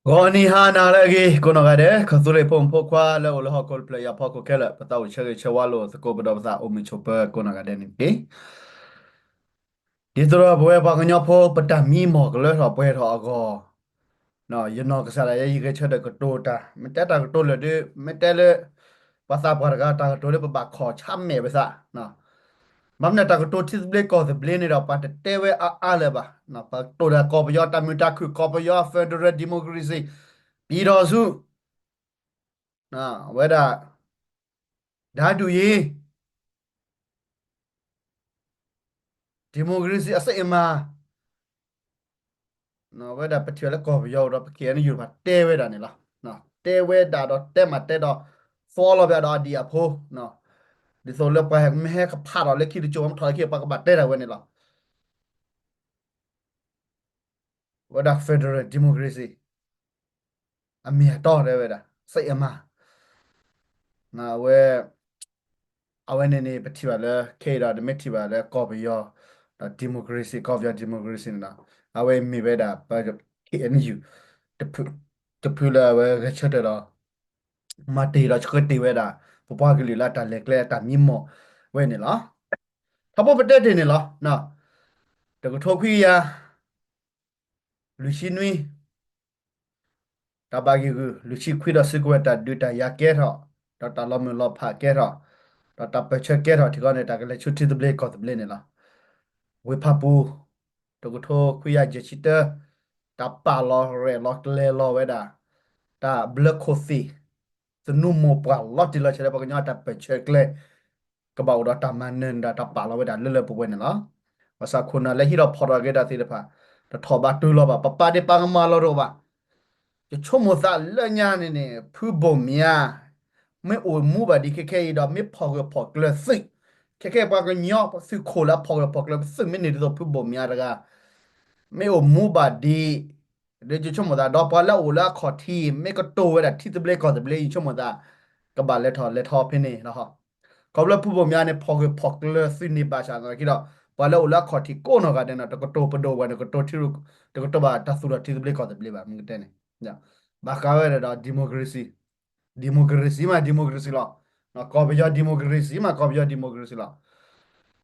Goni hana lagi kono gade khazure pom pokwa le olo hokol play ya poko kele patau chere chewalo sako bada basa omi chope kono gade ni ke ditro boe pa gnyo pho pata mi mo kle ro boe ro ago no yeno ka sala ye yige chede ko tota mete ta ko le de mete le pasa par ga ta to le ba kho cham me basa no mam na ta ko to tis ble ko the ble ni ro pa te we a le ba no pa to da ko yo ta mi ta ku ko yo federal democracy ပြည်တော်စုနော်ဝဲတာဓာတူရေးဒီမိုကရေစီအစစ်အမှန်နော်ဝဲတာပတိရလက်ကော်ပြောတော့ပကေနယူပါတဲဝဲတာနေလားနော်တဲဝဲတာတော့တဲမှာတဲတော့ follow ပြတော့ဒီအဖိုးနော်ဒီဆိုလက်ပဲမဲကဖာတော့လက်ခိတကြုံထော်ခိပကပတ်တဲတာဝဲနေလားဝဲတာ Federal Democracy အမြတ်တော့တယ်ဝဲတာစိတ်အမှန်နော်ဝဲအဝဲနေနေပတိပါလဲခေတာဒီမတိပါလဲကော်ပြောဒီမိုကရေစီကော်ပြောဒီမိုကရေစီနော်အဝဲမိဝဲတာပါ KNU တပူတပူလာဝဲရချက်တော့မာတီရချက်တီဝဲတာပပကလေးလာတလက်ကလေးတမီမောဝဲနေလားထပ်ဖို့ပတက်တယ်နေလားနော်တကထောခွေးရလူရှိနွေတဘာကြီးကလူရှိခွေးတော့စကွက်တာဒူတာရကဲတော့တလမလောဖာကဲတော့တပချက်ကဲတော့ဒီကနေ့တကလည်းချွတ်တီဒဘလေကောဒဘလေနေလားဝေဖပူတကထောခွေးရဂျချီတတပါလောရဲလောကလေလောဝဲတာတာဘလက်ခိုဖီสนุมโมปะลอติละเชลปะกญาตะเปเชกเลกะบ่าวดาตามันเนนดาตาปาลาเวดาเลเลปเวเนละภาษาคุณนะและฮิเราพอรากะดาติละพะตะทอบาตุลอบะปะปาเดปังมาลอโรบะจะชมโมซาเลญาเนเนผู้บ่มียไม่โอมูบะดิเคๆดอไม่พอก็พอกเลสิเคๆปะกญอปะสิโคละพอก็พอกเลสิไม่เนดอผู้บ่มียดะกะไม่โอมูบะดีเดจะชมโมซาดอปะละโอละขอทีไม่ก็โตเวดาที่ตะเบลก็ตะเบลชมโมซา ကဘာလက်ထောဖိနေနော်ကောဘလပူပများနေဖောက်ဖောက်လစနိဘာရှာနော်ကိတော့ဘာလို့လာခေါ်တီကိုနော်ကတဲ့နော်တကတိုပဒိုဝနကတိုတီရုတကတိုဘာတဆူရတီဘလေကောတဘလေဘာမငတဲ့နေညဘာကာဝဲတော့ဒီမိုကရေစီလားနော်ကောဘရဒီမိုကရေစီမှာကောဘရဒီမိုကရေစီလား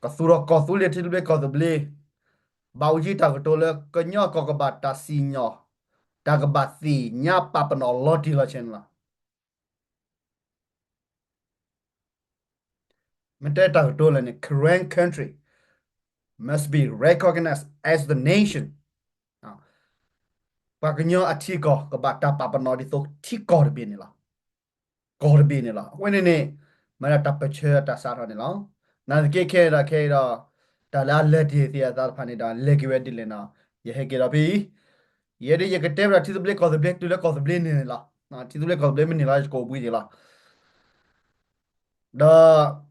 ကဆူရကောဆူလေတီဘလေကောတဘလေဘာဝကြီးတကတိုလကညောကောကဘာတာစီညောတကဘာစီညာပပနော်လော်တီလာချင်လား Matata told in current country must be recognized as the nation. Now, Paganyo atiko kabata papa no di so tiko de binila. God binila. When in it, Manata Pacha Tasara nila. Now the Keda da la leti the other panida legua dilena. Ye hegerabi. Yet you could tell to the black of the black to the cause of blinilla. Now to the black of blimini go with you. The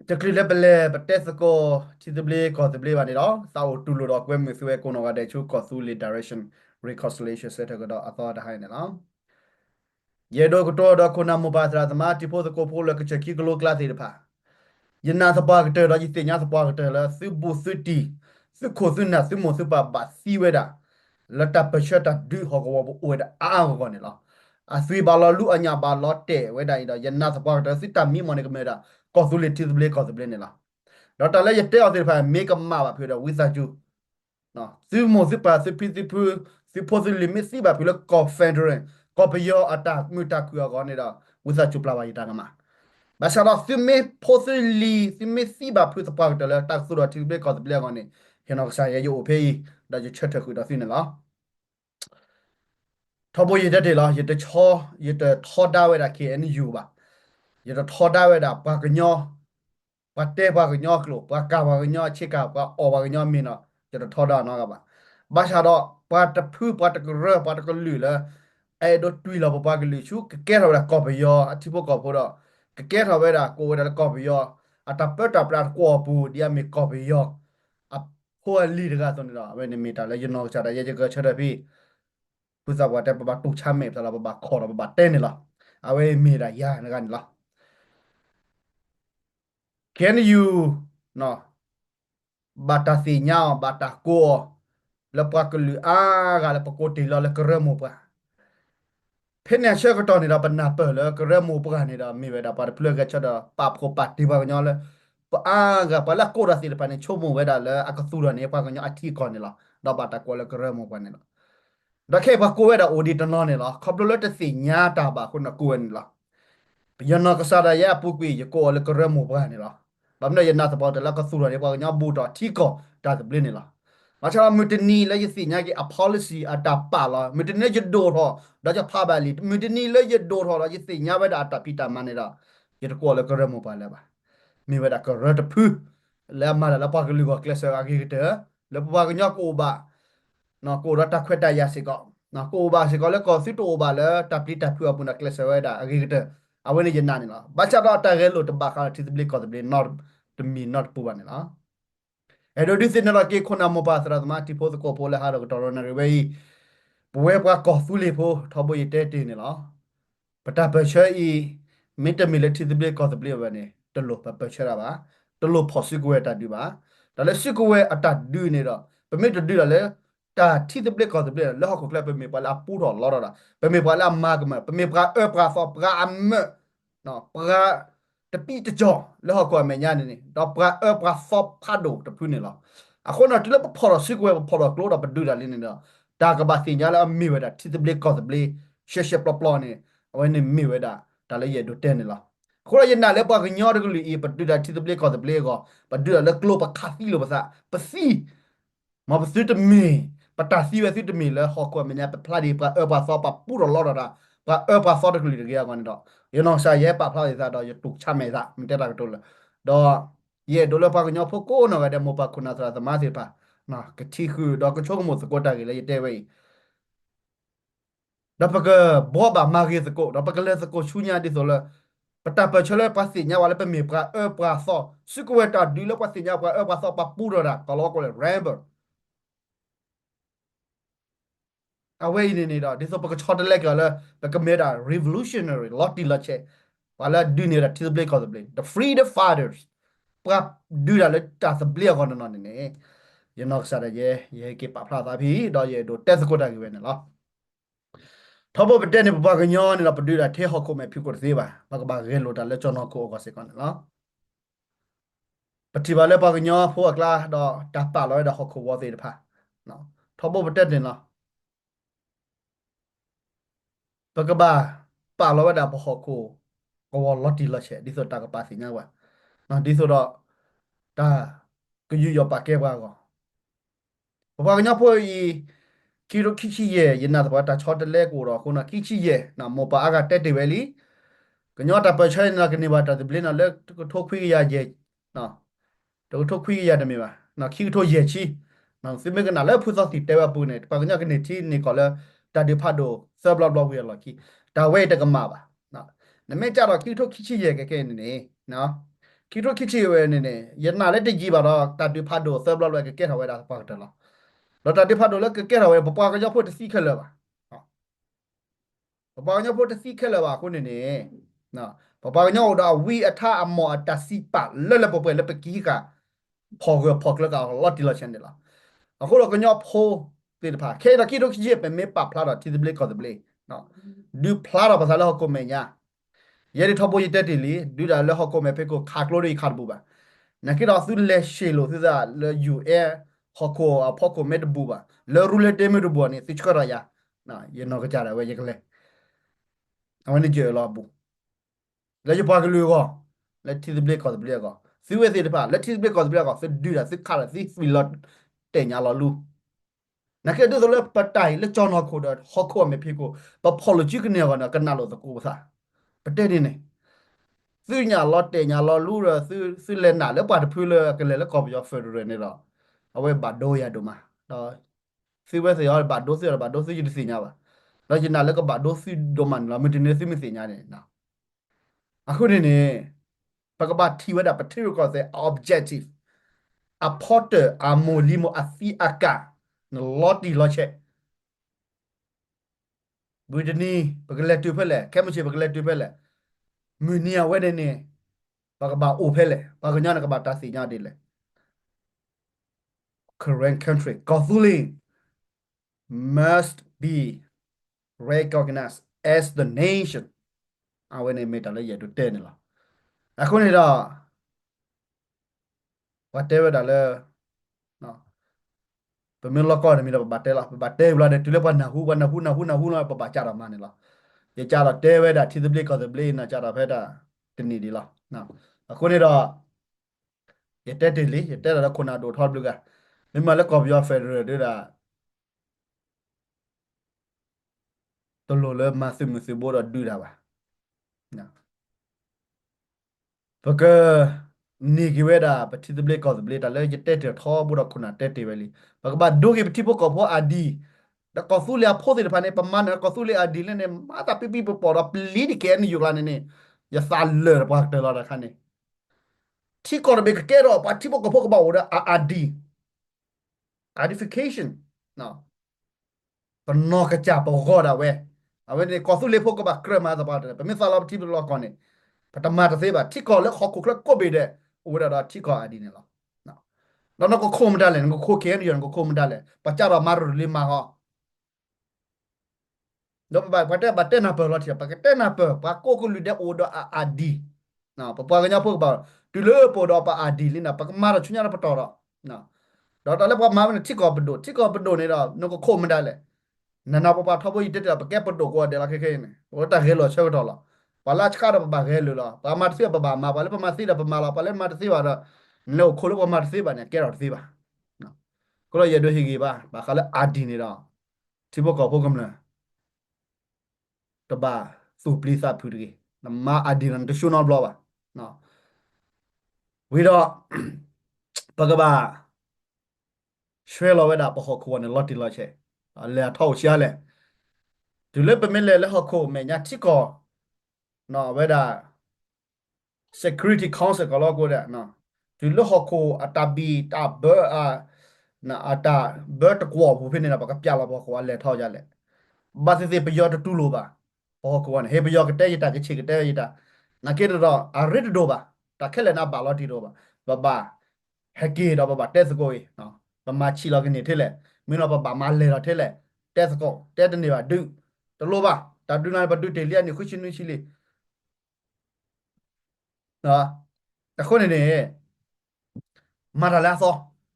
จะคลีเลเปเลปเตสโกทิซเบลคอสเบลวันนี้เนาะซาตูลูดอกเวมสเวโกโนกาเดชูคอสูลีดาเรชั่นรีคอนซิเลชันเซตก็ดออัตอดให้เนี่ยเนาะเยโดกโตดอคุนามุบาสราสมาติโพสโกโพลกเชคิกโลกลาติดพายันนาสปากเตอร์ดอยิเตญาสปากเตอร์ละซึบูซึตีซึโคซึนาซึโมซึบาบาซีเวดาละตาเปเชตาดูฮอกวบอเวดาอ้าวก่อนเนี่ยเนาะอาซีบาลอลูอัญญาบาลอเตเวดาอิดายันนาสปากเตอร์ซิตามีมอนิกเมดาคอสูลีทิซเบลคอสเบลเนี่ยละဒေါက်တာလည်းရတဲ့အောင်ဒီဖိုင်မေကမာပါဖြစ်တော့ဝိစာကျူနော်စီမိုစီပါစီပီစီပူစီပိုစီလီမီစီပါဖြစ်လို့ကော်ဖန်ဒရန်ကော်ပယောအတာမြူတာကူရောနေတာဝိစာကျူပလာပါရတာကမှာဘာသာတော့စီမေပိုစီလီစီမေစီပါဖြစ်စပါတော့လက်တက်ဆူတော့တီဘေကော်ပလက်ကနေဟနော်ဆာရဲ့ယိုဖေးဒါကျချက်ထကူတော့စီနေလားထဘရတဲ့လားရတဲ့ချောရတဲ့ထောဒါဝဲတာ KNU ပါရတဲ့ထောဒါဝဲတာပါကညောpate ba gnyo klo pa ka ba gnyo chika pa o ba gnyo mi no je to thoda no ka ba sha do pa ta phu pa ta ko re pa ta ko lu la ai do tui la pa ka lu chu ke ro da ko ba yo a thi po ko pho do ke ro ba da ko da ko ba yo a ta pa ta pra ko pu dia mi ko ba yo a pho li da ka so ni do ba ni mi ta la yo no cha da ye je ka cha da pi pu sa ba ta ba tu cha me ta la ba kho da ba te ni la a we mi da ya na ka ni la can you no bata sinya bata ko la pa ko lu a ga la pa ko ti la la ko mo pa financial ก็ตอนนี้เราเป็นนับเปิดแล้วก็เริ่มมูปกันนี่เรามีเวลาปาร์เพลือกันชดปรับโคปัดที่ว่ากันยอเลยปะกับปะละโคราสิลปานชั่วโมงเวลาแล้วอากาศสุรานี่ปากันยออาทิตย์ก่อนนี่ละเราบัตรกวแล้วก็เริ่มมูกันนี่ละดักแค่ปะกูเวลาโอดีตนอนนี่ละขับรถแล้วจะสิ่งยาตาบะคนนักกวนนี่ละยันนักษาได้ยาปุกวีจะโกแล้วก็เริ่มมูกันนี่ละแบบนี้ยันนักสปอร์ตแล้วก็สุรานี่ปากันยอบูตอที่ก่อตาจะเปลี่ยนนี่ละ macam mutini la yisi nya ki a policy ata pa la mutini je do tho da ja pha ba li mutini la je do tho la yisi nya ba da ata pita mane da ye ko le ko remo pa la ba mi ba da ko ra ta phu la ma la pa ko lu ko class a ki te le pa ko nya ko ba no ko ra ta khwet ta ya si ko no ko ba si ko le ko si to ba le ta pita phu apu na class a da a ki te a we ni je na ni la ba cha da ta ge lo ta ba ka ti bli ko bli not to me not pu ba ni la အဲ့တော့ဒီစနေတော့ကေခုနာမပါစရသမတီဖို့ကိုပိုလေဟာတော့တော်တော်နေဝေးပွဲပွားကောဖူလီဖို့ထဘရတဲ့တင်နေလားပတာပချေဤမီတမီလက်တီဒဘလေကောဒဘလေဝနေတလို့ပပချရာပါတလို့ဖို့စီကွေတာဒီပါဒါလည်းစီကွေအတဒူနေတော့ပမေတဒူရလေတာတီဒဘလေကောဒဘလေလောကကလပမေပါလာပူတော်လောရတာပမေပါလာမာကမပမေပရာပရာဖောပရာအမနော်ပရာတပိတကြောလောကမညာနေတော့ပရာပရာဖောဖာဒိုတပုနေလားအခုနော်တလပဖော်စီကွေဖော်ကလောတာပဒူရလေးနေတော့ဒါကဘာစင်ကြလာမီဝဒတီဒဘလေကောဒဘလေရှေရှေပလပလနေအဝနေမီဝဒဒါလည်းရဒတဲနေလားခေါ်ရနာလည်းပါကညောတကလူဤပဒူဒါတီဒဘလေကောဒဘလေကိုပဒူလည်းကလောပခါစီလိုပါစားပစီမပစီတမီပတာစီဝစီတမီလဲဟောကွမညာပဖလာဒီပပဆောပပူရလောတာပဆောတကလူတကရကန်တော့ယောနောရှာရဲပဖလာရစားတော့ရတုချမဲစားမတက်တာတော့တော့ye dole pa nyo phoko no ga de mo pa kuna tra ma se pa na ke thi khu do ko chok mo se ko ta ge le te we da pa ke bo ba ma ge se ko da pa ke le se ko shu nya di so le pa ta pa chole pa si nya wa le pa me pra so su ko ta di le pa si nya pa so pa pu ro da ka lo ko le ramble away ni da di so pa ke chot le ka le pa ke me da revolutionary lot di la che wala du ni da ti ble ko ble the freedom fighters ปรับดูแลเลยจากสเปลียก่อนนอนนี่ยันนอกสารเย่เก็บปลาพลาตาพี่ดอยเย่ดูเตสกุดากิเวนเนาะทบประเด็นในปากยอนนี่เราไปดูแลเที่ยวเขาไม่พิกดสิบ่ะปากบางเรื่องโหลดแล้วจอนอโคก็สิก่อนเนาะปฏิบัติแล้วปากยอพวกละดอจับปลาลอยดอกเขาว่าสิพะเนาะทบประเด็นนี่เนาะปากบ้าปลาลอยดอกพอเขาก็ว่าลอตีละเฉดิสุดตากปลาสิเนาะว่ะเนาะดิสุดดอตาก็อยู่ยอปากแก้ว่าก็ ဘာကညဖို့ဤကီရိုခိချီရဲ့ယနာတဘာတာချောတလဲကိုတော့ခုနခိချီရဲ့နာမောပါအကတက်တယ်ပဲလီကညောတာပချိုင်နာကနေဘာတာဘလင်းနာလဲထိုးခွေးရရဲ့နော်တော့ထိုးခွေးရတယ်မြေပါနော်ခိထိုးရဲ့ချီနော်စိမေကနာလဲဖူစောတီတဲဝပူနေပါကညကနေတီနေကောလဲတာဒီဖတ်တော့ဆပ်ဘလော့ဘလော့ဝေလော်ကီဒါဝဲတကမှာပါနော်နမေကြတော့ခိထိုးခိချီရဲ့ကဲနေနေနော်ခိထိုးခိချီရဲ့နေနေယနာလဲတကြီးပါတော့တာဒီဖတ်တော့ဆပ်ဘလော့ဘလော့ကဲထားဝဲတာပါတော့เราตัดที่พัดดูแล้วก็แก้เราไว้ปปาก็จะพูดที่แค่เลยว่ะปปาก็จะพูดที่แค่เลยว่ะคนนี้นะปปาก็จะเอาดาวีอัฐาอมอตัดสิปะเล่นแล้วปเปิดแล้วไปกี้กะพอแล้วก็ลอดที่เราเช่นเดียวละအခုတော့ကညောဖိုးတေတဖာခဲတကိတော့ကြီးပဲမေပါဖလာတော့တီဘလေကောတဘလေနော်ဒူဖလာတော့ပါစားလို့ကိုမေညာရဲထဘိုရတဲ့တီလီဒူဒါလည်းဟောကိုမေဖေကိုခါကလိုရီခါဘူပါနကိတော့သူလဲရှေလို့သူစားလဲယူအဲဟောကိုအဖောကိုမေဒဘူပါလဲရူလက်တေမေဒဘူနီသိချကရယာနော်ယေနောကကြရဝဲရကလေအဝနကျေလာဘူလဲရပါကလူကောလဲတီဘလေကောတဘလေကောစီဝဲစီတဖာလဲတီဘလေကောတဘလေကောစဒူဒါစခါရစီဖီလော့တေညာလောလူနကေဒုလပတိုင်လေချောနောခိုဒဟောခိုမေဖေကိုဘဖောလိုဂျီကနေကနာကနာလို့တကူစားပတဲနေနေသူညာလော့တေညာလောလူရသူလဲနာလဲပါတဖူးလဲကလဲလဲကော်ပီယောဖက်ဒရယ်နေတော့အဝဲဘာဒိုရဒိုမာတော့စီဝဲစရောဘာဒိုစီရဘာဒိုစီဂျီစီညာပါတော့ဂျီနာလဲကဘာဒိုစီဒိုမန်လာမတင်နေစီမစီညာနေနော်အခုနေနေပကဘာတီဝဲတာပတိရကောစေ objective apporter amolimo afi aka no loti loche budini bagale tu phele kemche bagale tu phele munia wede ne bagaba o phele baganya na kaba ta si nya de le current country Gathuli must be recognized as the nation အဝဲနေမိတာလည်းရတူတဲနေလားအခုနေတော့ whatever ဒါလည်းနော်ပမလောကောနေမိတော့ဘာတဲလားဘာတဲဘလာတဲ့တူလည်းဘာနာဟုပပကြတာမနေလားရကြတော့တဲဝဲတာသီးပလိကောသပလိနာကြတာဖဲတာတနေဒီလားနော်အခုနေတော့ရတဲ့တယ်လေရတဲ့တော့ခုနာဒိုထော့ဘလူကမြမလည်းကော်ပြောဖက်ဒရယ်တို့တာတလို့လည်းမစဘောတော့ဒူတာပါနော် Porque ni giweda pati the blake of the blade ale jete te tho bu da khuna te te weli ba ba do ge pati ko pho adi da ko su le pho de pa ne pa man ko su le adi le ne ma ta pi pi po da pli di ke ni yu la ne ya sa le pa te la da khane ti ko be ke ro pa ti ko pho ko ba o da adi adification no pa no ka cha pa go da we a we ne ko su le pho ko ba kre ma da ba de pa mi sa la ti lo ko ne ပထမတစ်သေးပါထိကောလဲခေါခုကလကိုဘေတဲ့ဝရတာထိကောအဒီနေလောနော်တော့ခုံမတလဲကိုခိုခဲနေရကိုခုံမတလဲပကြတော့မာရလီမာဟောတော့ဘတ်တဲ့နာပေါ်လို့တိပကတဲ့နာပေါ်ပကိုကိုလူတဲ့အိုဒအာဒီနော်ပပကညာဖို့ပါတူလို့ပေါ်တော့ပါအာဒီလင်းနာပကမာရချွညာပတော်တော့နော်တော့လည်းပမာမထိကောပဒိုနေတော့နကိုခုံမတလဲnana papa thabo ite ta ke poto ko de la ke ke ne o ta ge lo che to la pala chka da ba ge lo la pa ma se ba ma pa le pa ma si da pa ma la pa le ma se ba da no ko lo pa ma se ba ne ke ro se ba no ko lo ye do hi ge ba ka le a di ne da ti bo ko bo kam la to ba su pli sa phu de na ma a di ran to shu no blo ba no we do pa ga ba shwe lo we da pa ho ko ne lo ti lo che le thau chia le tu le pa me le ho ko me nya ti ko no we da security council ကလောကိုတဲ့နော်ဒီလဟကိုအတဘီတာဘနာအတာဘတ်ကောဘူးဖိနေတာပကပြလာဘောကွာလဲထောက်ကြလဲဘာစီပယောတူလိုပါဘောကွာဟေပယောကတဲ့ရတာကချေကတဲ့ရတာနာကေတော့အရစ်ဒိုပါတခဲလဲနာဘာလော်တီတော့ပါဘာဟကေတော့ဘာတက်စကိုနော်ဘာမချီလောကနေထဲလဲမင်းတော့ဘာမလဲတော့ထဲလဲတက်စကိုတက်တဲ့နေပါဒုတလို့ပါတဒူနာဘဒုတေလျာနေခုချင်းနရှိလေနော်အခုနေနေမာရလာစော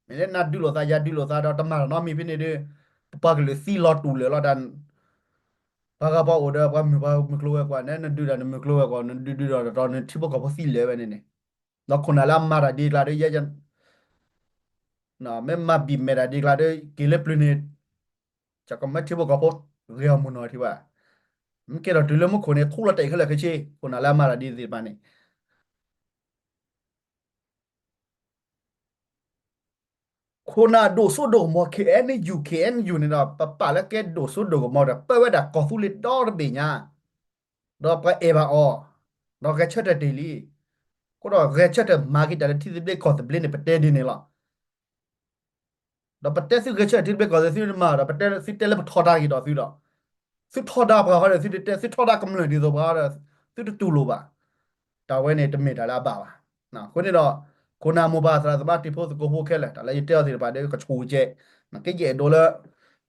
မင်းနာဒူလို့သာရဒူလို့သာတော့တမနော်မီဖိနေတယ်ပကလေစီလော်တူလေလော်ဒန်ဘာကပေါ့ order ဘာမဘာမကလောကွာနဲ့နဒူတာမကလောကွာနဒူတော့နတိဘကပစီလေပဲနေနေတော့ခုနလာမာရဒီလာရရနော်မဲမဘီမေရာဒီလာရကီလေပလနေချက်ကမတိဘကပေါ့ရေမနော်တိပါမကဲတော့ဒီလိုမခုနေခုလတိုက်ခလက်ခချေခုနလာမာရဒီဒီပါနေခုနဒိုဆိုဒိုမော KNU နေတော့ပလည်းကဲဒိုဆိုဒိုမောတော့ပဝဲတာကော်ဖူလီတော့ဘေညာတော့ပအေဘာအောတော့ကချက်တဲ့ဒေလီကိုတော့ကချက်တဲ့မာကီတလည်းတီဒီဘလက်ကော်တဘလင်းနေပတဲဒီနေလားတော့ပတဲစုကချက်တီဒီဘလက်ကော်စီမာတော့ပတဲစီတဲလည်းထော်တာကြီးတော့စီတော့စီထော်တာဘာဟာစီတဲစီထော်တာကမလို့ဒီဆိုဘာဟာစီတူလိုပါတာဝဲနေတမင်တာလားပါနော်ခုနေတော့ခုနာမိုဘာသရာသဘာတီဖို့ကိုဖို့ခဲလဲတာလည်းတဲစီပါတဲ့ကချိုကျဲနော်ကိကျဲဒေါ်လာ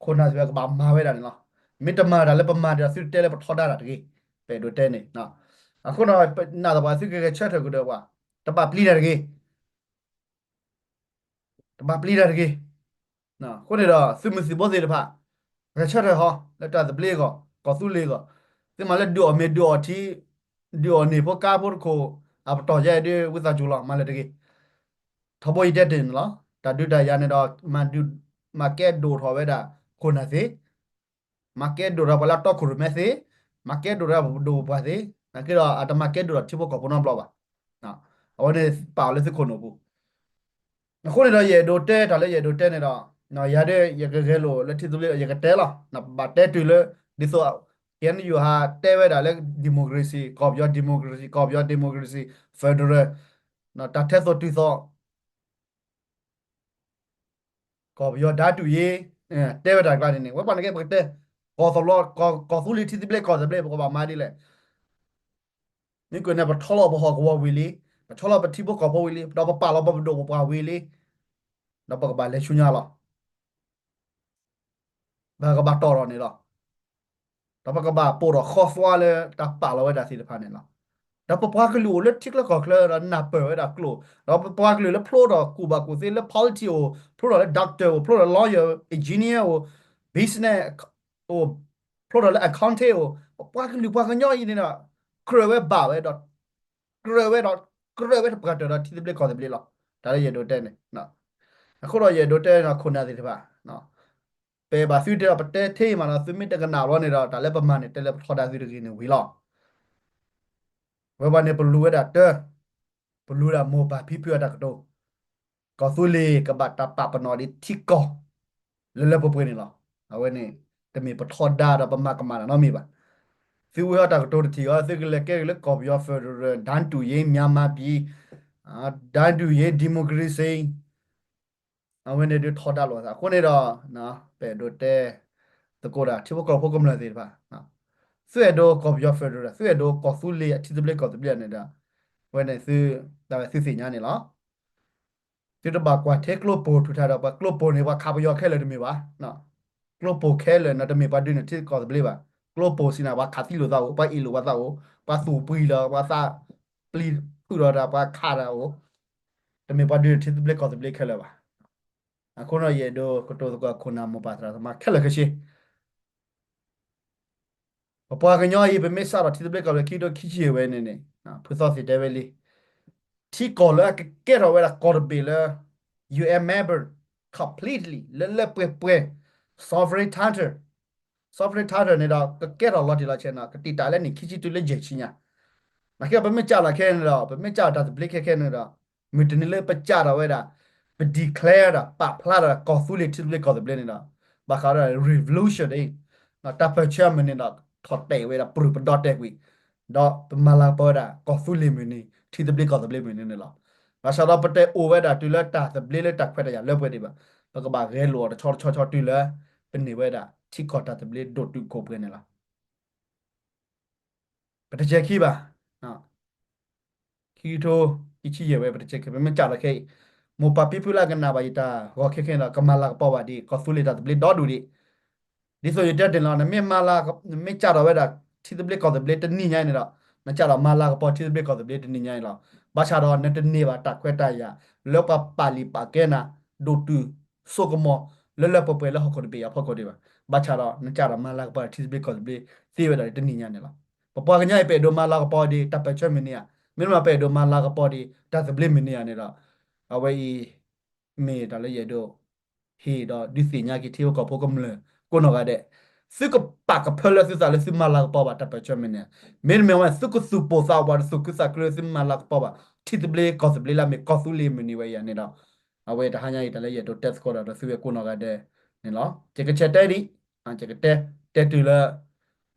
ခုနာစပဲကဘာမာဝဲတာနော်မီတမာတာလည်းပမာတာစီတဲလည်းထော်တာတကြီးပဲတို့တဲနေနော်အခုတော့နာတော့ပါစီကချက်ထကတော့ကွာတပပလီတာတကြီးတပပလီတာတကြီးနော်ခုနေတော့စီမစီဘောစီတဖကချက်ထဟောလက်တာပလီကောသူလေးဒီမှာလက်ဒိုမေဒိုတီဒိုနေဖို့ကာဖို့ကိုအပတော်ရဲ့ဒီဝိသဂျူလာမလက်တကြီးထဘိုရတဲ့တင်လားတာဒုတာရနေတော့မန်ဒုမာကက်ဒိုထော်ဝဲတာခုနစေမာကက်ဒိုရဘလာတော့ခုရမဲစေမာကက်ဒိုရဒိုပါစေနကေတော့အတမာကက်ဒိုရချိဖို့ကောပနောဘလောပါနော်အော်နေပါလဲစခုနဘူးအခုနေတော့ရေဒိုတဲဒါလည်းရေဒိုတဲနေတော့နော်ရတဲ့ရကခဲလို့လက်ထစ်သူလေးရကတဲလားနော်ဘာတဲတူလေဒီဆိုကန်ယူဟာတဲဝဲဒါလည်းဒီမိုကရေစီကော်ပြောဒီမိုကရေစီကော်ပြောဒီမိုကရေစီဖက်ဒရယ်နော်တတ်တဲ့ဆိုတူဆိုကော်ပြောဓာတူရေးတဲဝဲဒါကလည်းနေဝဲပါနေကဲပကတဲကော်သလောကော်သူလီတီဒီပလက်ကော်စပလက်ဘောပါမာဒီလေนี่กูเนี่ยปะทอลอปะฮอกววิลีปะทอลอปะทิบกอปวิลีดอปะปาลอปะโดปะวิลีดอปะกะบาเลชุญาลอบากะบาตอรอนี่ลอ ต่ปะก็บ่าปวดคอฟัวเลยตาปากเราไว้ดาสิพันเนี่ยเนาะแล้วปะปากลูเล็ดทิกแล้วก็เคลอแล้วนับเปิดไว้ดากลูแล้วปะปากลูแล้วพลูดอกกูบากูซิแล้ว politics โอพลูดแล้วด็อกเตอร์พลูดแล้ว lawyer engineer โอ business โอพลูดแล้ว accountant โอปะปากลูปากย่อยนี่นะเคลอไว้บ่าไว้ดอกเคลอไว้ดอกเคลอไว้ปากเดอดที่เบลคอร์ดเบลล์แต่ละเยโดเต้เนี่ยเนาะအခုတော့ရေဒိုတဲနော်ခုနာစီတပါနော်ပေဘာစီတဲ့ပတဲသေးမှာနော်သူမိတကနာရောနေတော့ဒါလည်းပမာနဲ့တဲလည်းထော်တာစီတကင်းနေဝီလောဝဲဘာနေပလူဝဲတာတဲပလူရာမောပါဖိပြတာကတော့ကောသူလေကဘတာပပနော်ဒီတီကောလဲလဲပပွေးနေလောအဝဲနေတမီပထော်ဒါတော့ပမာကမာနော်မိပါစီဝဲတာကတော့တီရောစိကလေကဲလေကော်ပီယောဖက်ဒရယ်ဒန်တူယေမြန်မာပြည်အာဒန်တူယေဒီမိုကရေစီအဝဲနေထော်တာလောစာခုနေတော့နော်ပဲဒိုတဲတကောတာချိဘကောဖို့ကမလာသေးပါနော် ဆွဲတော့ကော်ပြောဖက်ဒရယ်ဆွဲတော့ကော်ဖူလေးအထီးတပလက်ကော်တပလက်နေတာဝဲနေစဒါပဲစစ်စညာနေလားတိတဘာကွာတက်လို့ပို့ထူထားတော့ဘာကလို့ပို့နေဘာခါပယောခဲလေတမေပါနော်ကလို့ပို့ခဲလေနော်တမေပါဒင်းနေတိကော်တပလက်ပါကလို့ပို့စင်နာဘာခါတိလို့တော့ဘာအီလို့ဘာတော့ဘာသူပီလာဘာသာပလီထူတော့တာဘာခါတော့တမေပါဒင်းတိတပလက်ကော်တပလက်ခဲလေပါအခုတော့ရေတော့ကတိုကခုနာမပါတာမှာခဲလေခရှိပပွားကညောရေးပဲမစ်စားတော့တိတပလက်ကော်လေခီတော့ခီချီဝဲနေနေနော်ဖူစောစီတဲဝဲလေးที่ก่อนแล้วเกเราเวลากอร์เบล you are member completely เล่เปื่อยเปื่อย sovereign charter sovereign charter เนี่ยเราก็เกเราลอดีละเช่นนะก็ติดตาแล้วนี่คิดจิตุเล่เจชิญญานะแค่เป็นไม่จ่าละแค่นี้เราเป็นไม่จ่าดัดเบลแค่นี้เรามือถึงนี่เลยเป็นจ่าเราเวลาเป็น declare อะปะพลาดอะก่อสู้เลยที่เบลก่อเบลนี่เราบางครั้ง revolution เองนะแต่เป็นเชื่อมันนี่เราถอดเตะเวลาปลุกเป็นดอทเด็กวิดอเป็นมาลาปอดอะก่อสู้เลยมันนี่ที่เบลก่อเบลมันนี่เรา มาชาลอปเตโอเวดาตุลตาสเบลเลตักเฟดยาเลเวดิบะปะกบาเรโลดชอตุลเป็นนี่เวดาที่กอตาสเบลโดตุโกเปนละปะเจคีบะอ่าคีโตอิชิเยเวปะเจคีเป็นมันจาละเคโมปาปิปุลากันนาบายิตาโอเคเคนะกมาลาปาวาดีกอสุเลตาสเบลดอดูดิဒီဆိုရတဲ့လာနမေမာလာမေချတာဝဲတာတီတဘလကောတဘလတနိညာနေတော့နချတော့မာလာကပေါ်တီတဘလကောတဘလတနိညာလောဘာချတော့နတနေပါတခွဲတရလောပပါလီပါကဲနာဒိုတူဆိုကမောလလပပလဟခေါ်ပေးရဖောက်ခေါ်ဒီပါဘာချတော့နချတော့မာလာကပေါ်တီတဘလကောတဘလသေဝဲတာတနိညာနေလောပပကညာပဲဒိုမာလာကပေါ်ဒီတပချွမနီယာမင်းမပဲဒိုမာလာကပေါ်ဒီတသဘလမနီယာနေတော့အဝဲမေတလည်းရတော့ဟေတော့ဒီစညာကီတီကိုပေါ်ကမလဲကိုနော်ကတဲ့ซึกปากกับเพลซึสาเลซึมาลากปอบาตัปเชมิเนี่ยเมนเมวันซึกสุโปซาวาซึกสักเลซึมาลากปอบาทิตเบลกอสเบลลาเมกอสุเลมินิเวียเนี่ยเราเอาไว้ทหารอิตาลีเยตัวเทสโคดาซึเวกุนอกาเดเนี่ยเนาะเจกเชเตดิอันเจกเตเตตุละ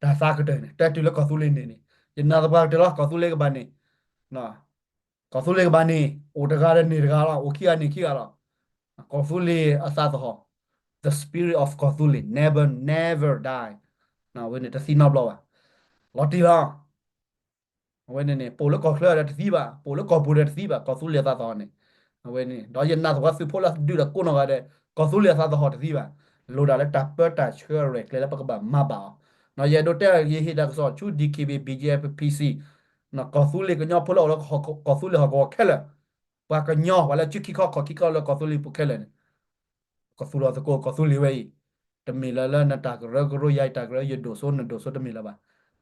ดาซากเตเนี่ยเตตุละกอสุเลเนี่ยยินนาตบาเตละกอสุเลกบานี่เนาะกอสุเลกบานี่โอตกาเรนี่ตกาละโอคิอานี่คิอาละกอสุเลอาซาตฮอ the spirit of Cthulhu never die နော်ဝင်းနေတစီနောက်လောက်ပါလော်တီလာဝင်းနေပိုလကောခလရတစီပါပိုလကောပူရတစီပါကောဆူလျာသာတော်နေဝင်းနေတော့ယနာတော့စဖိုလာဒူရကိုနော်ကတဲ့ကောဆူလျာသာတော်တစီပါလိုတာလဲတပ်ပတ်တာချွဲရက်လဲပကဘာမပါနော်ရဒိုတဲရေဟိဒါဆောချူ DKB BGF PC နော်ကောဆူလေကညောဖလောကောဆူလေဟောခဲလဲဘာကညောဝလာချူခိခောခိခောလကောဆူလေပုခဲလဲก็สุรสโกก็สุริเวตมีละละนาตากระกระยายตากระยโดโซนโดโซตมีละบะ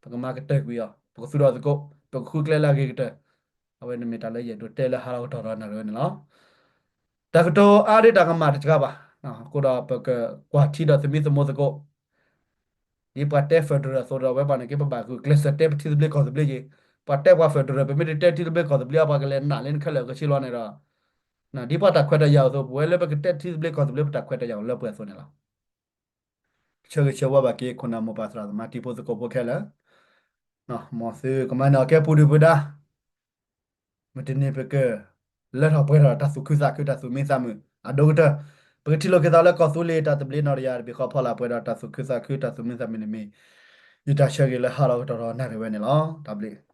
ปะกมากเตกวิอ่ะปะสุรสโกปะคุกเลละเกกเตเอาไว้นมีตาละยโดเตละหาเราตอรนะเรนเนาะตากโตอาริตากมาตะกะบะนะกูดาปะกกว่าที่ดาสมิสโมสโกဒီပတ်တက်ဖက်ဒရယ်ဆိုတော့ဝဲပါနေကေပပါကူကလစ်တက်တီဘလကောဘလကြီးပတ်တက်ဝါဖက်ဒရယ်ပမီတက်တီဘလကောဘလပါကလည်းနာလင်းခလကချီလောနေတာနာဒီပတ်တာခွက်တရောက်ဆိုဘွဲလည်းပကတက်တီဘလကောဘလပတ်တာခွက်တရောက်လောက်ပွဲဆိုနေလားချေဝဘာကေခုနာမပါသရာမာတီပိုစကိုပိုခဲလာနော်မောဆေကမနာကေပူဒီပဒါမတင်နေပကလက်တော့ပွဲတော့တဆုခုစားခုတဆုမင်းစားမှုအဒိုတပကတိလောကေတာလည်းကောဆူလေတာတပလီနော်ရဘီခေါဖလာပွဲတော့တဆုခုစားခုတဆုမင်းစားမင်းနေမီဒီတာရှေကေလည်းဟာတော့တော်တော်နားရပဲနေလားတပလီ